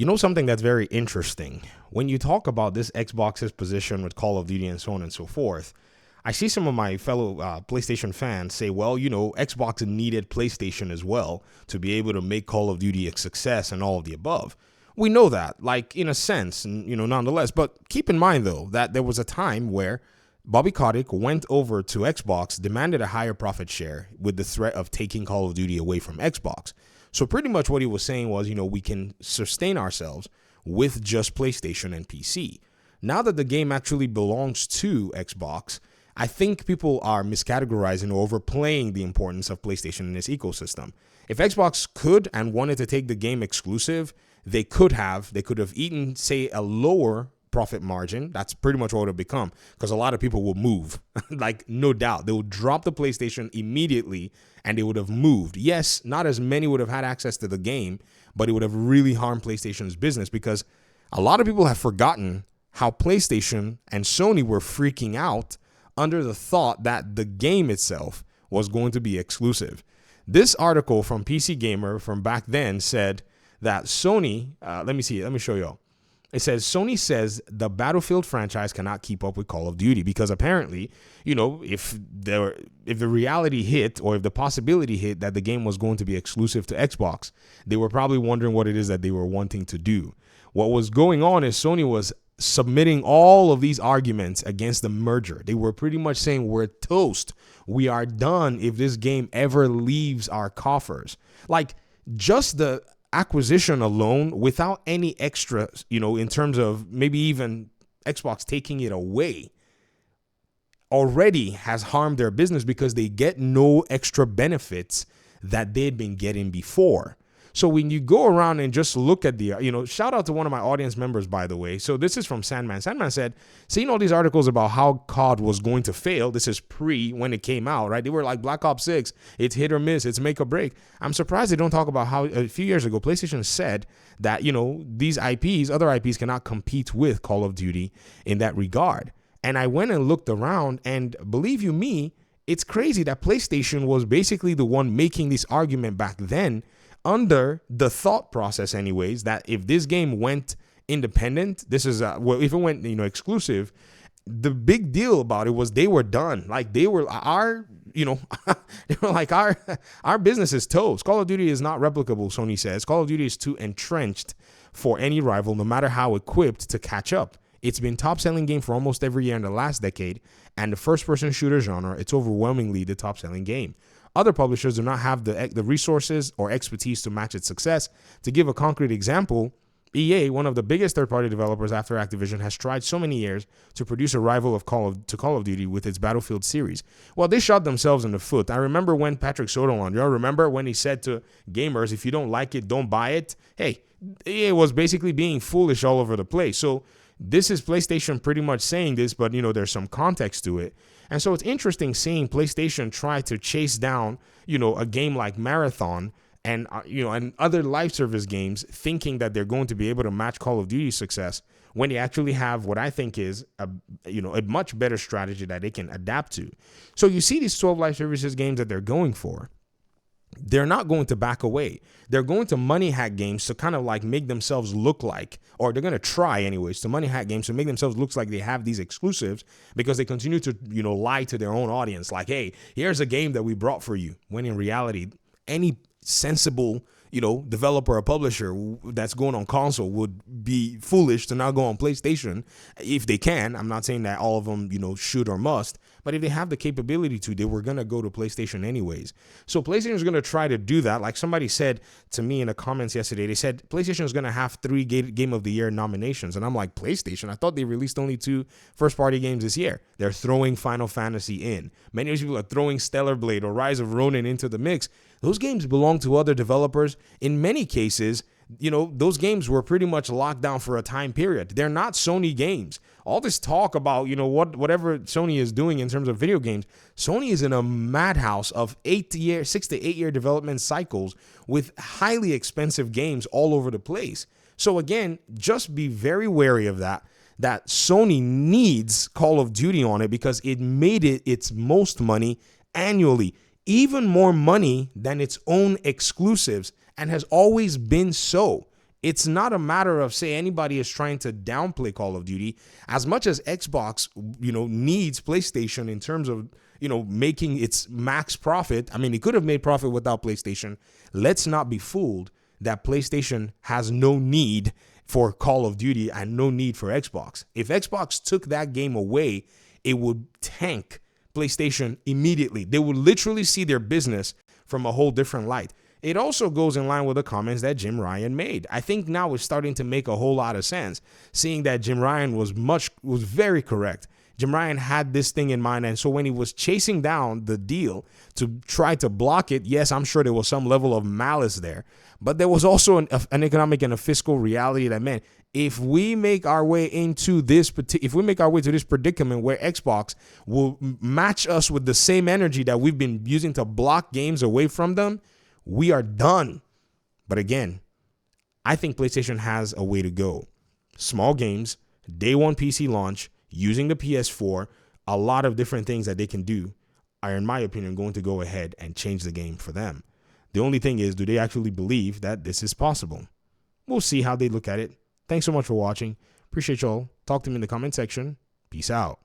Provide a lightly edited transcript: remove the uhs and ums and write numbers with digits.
You know something that's very interesting? When you talk about this Xbox's position with Call of Duty and so on and so forth, I see some of my fellow PlayStation fans say, well, Xbox needed PlayStation as well to be able to make Call of Duty a success and all of the above. We know that, like, in a sense, and, nonetheless. But keep in mind, though, that there was a time where Bobby Kotick went over to Xbox, demanded a higher profit share with the threat of taking Call of Duty away from Xbox. So pretty much what he was saying was, we can sustain ourselves with just PlayStation and PC. Now that the game actually belongs to Xbox, I think people are miscategorizing or overplaying the importance of PlayStation in this ecosystem. If Xbox could and wanted to take the game exclusive, they could have eaten, say, a lower profit margin. That's pretty much what it would have become, because a lot of people will move. Like, no doubt. They would drop the PlayStation immediately and they would have moved. Yes, not as many would have had access to the game, but it would have really harmed PlayStation's business, because a lot of people have forgotten how PlayStation and Sony were freaking out under the thought that the game itself was going to be exclusive. This article from PC Gamer from back then said that Sony, let me show you all. It says, Sony says the Battlefield franchise cannot keep up with Call of Duty because apparently, if the reality hit, or if the possibility hit that the game was going to be exclusive to Xbox, they were probably wondering what it is that they were wanting to do. What was going on is Sony was submitting all of these arguments against the merger. They were pretty much saying, we're toast. We are done if this game ever leaves our coffers. Like, just the acquisition alone, without any extra, in terms of maybe even Xbox taking it away, already has harmed their business, because they get no extra benefits that they'd been getting before. So when you go around and just look at the, shout out to one of my audience members, by the way. So this is from Sandman. Sandman said, seeing all these articles about how COD was going to fail, this is when it came out, right? They were like Black Ops 6, it's hit or miss, it's make or break. I'm surprised they don't talk about how a few years ago, PlayStation said that, these IPs, other IPs cannot compete with Call of Duty in that regard. And I went and looked around, and believe you me, it's crazy that PlayStation was basically the one making this argument back then, under the thought process anyways, that if this game went independent, if it went exclusive, the big deal about it was they were done. Like, they were our business is toast. Call of Duty is not replicable, Sony says. Call of Duty is too entrenched for any rival, no matter how equipped, to catch up. It's been top-selling game for almost every year in the last decade, and the first-person shooter genre, it's overwhelmingly the top-selling game. Other publishers do not have the resources or expertise to match its success. To give a concrete example, EA, one of the biggest third-party developers after Activision, has tried so many years to produce a rival to Call of Duty with its Battlefield series. Well, they shot themselves in the foot. I remember when Patrick Sotomayor, remember when he said to gamers, if you don't like it, don't buy it? Hey, EA was basically being foolish all over the place. So this is PlayStation pretty much saying this, but, there's some context to it. And so it's interesting seeing PlayStation try to chase down, a game like Marathon and, and other live service games, thinking that they're going to be able to match Call of Duty's success, when they actually have what I think is a much better strategy that they can adapt to. So you see these 12 live services games that they're going for. They're not going to back away. They're going to money hack games to kind of like make themselves look like, or they're going to try anyways, to money hack games to make themselves look like they have these exclusives, because they continue to, lie to their own audience. Like, hey, here's a game that we brought for you. When in reality, any sensible, developer or publisher that's going on console would be foolish to now go on PlayStation if they can. I'm not saying that all of them, should or must, but if they have the capability to, they were going to go to PlayStation anyways. So PlayStation is going to try to do that. Like somebody said to me in the comments yesterday, they said PlayStation is going to have 3 Game of the Year nominations. And I'm like, PlayStation? I thought they released only 2 first-party games this year. They're throwing Final Fantasy in. Many of these people are throwing Stellar Blade or Rise of Ronin into the mix. Those games belong to other developers. In many cases, those games were pretty much locked down for a time period. They're not Sony games. All this talk about, whatever Sony is doing in terms of video games, Sony is in a madhouse of 6 to 8 year development cycles with highly expensive games all over the place. So again, just be very wary of that Sony needs Call of Duty on it, because it made it its most money annually, even more money than its own exclusives, and has always been so. It's not a matter of, say, anybody is trying to downplay Call of Duty as much as Xbox, needs PlayStation in terms of, making its max profit. I mean, it could have made profit without PlayStation. Let's not be fooled that PlayStation has no need for Call of Duty and no need for Xbox. If Xbox took that game away, it would tank PlayStation immediately. They would literally see their business from a whole different light. It also goes in line with the comments that Jim Ryan made. I think now it's starting to make a whole lot of sense, seeing that Jim Ryan was very correct. Jim Ryan had this thing in mind, and so when he was chasing down the deal to try to block it, yes, I'm sure there was some level of malice there, but there was also an economic and a fiscal reality that, man, if we make our way to this predicament where Xbox will match us with the same energy that we've been using to block games away from them, we are done. But again, I think PlayStation has a way to go. Small games, day one PC launch, using the PS4, a lot of different things that they can do are, in my opinion, going to go ahead and change the game for them. The only thing is, do they actually believe that this is possible? We'll see how they look at it. Thanks so much for watching. Appreciate y'all. Talk to me in the comment section. Peace out.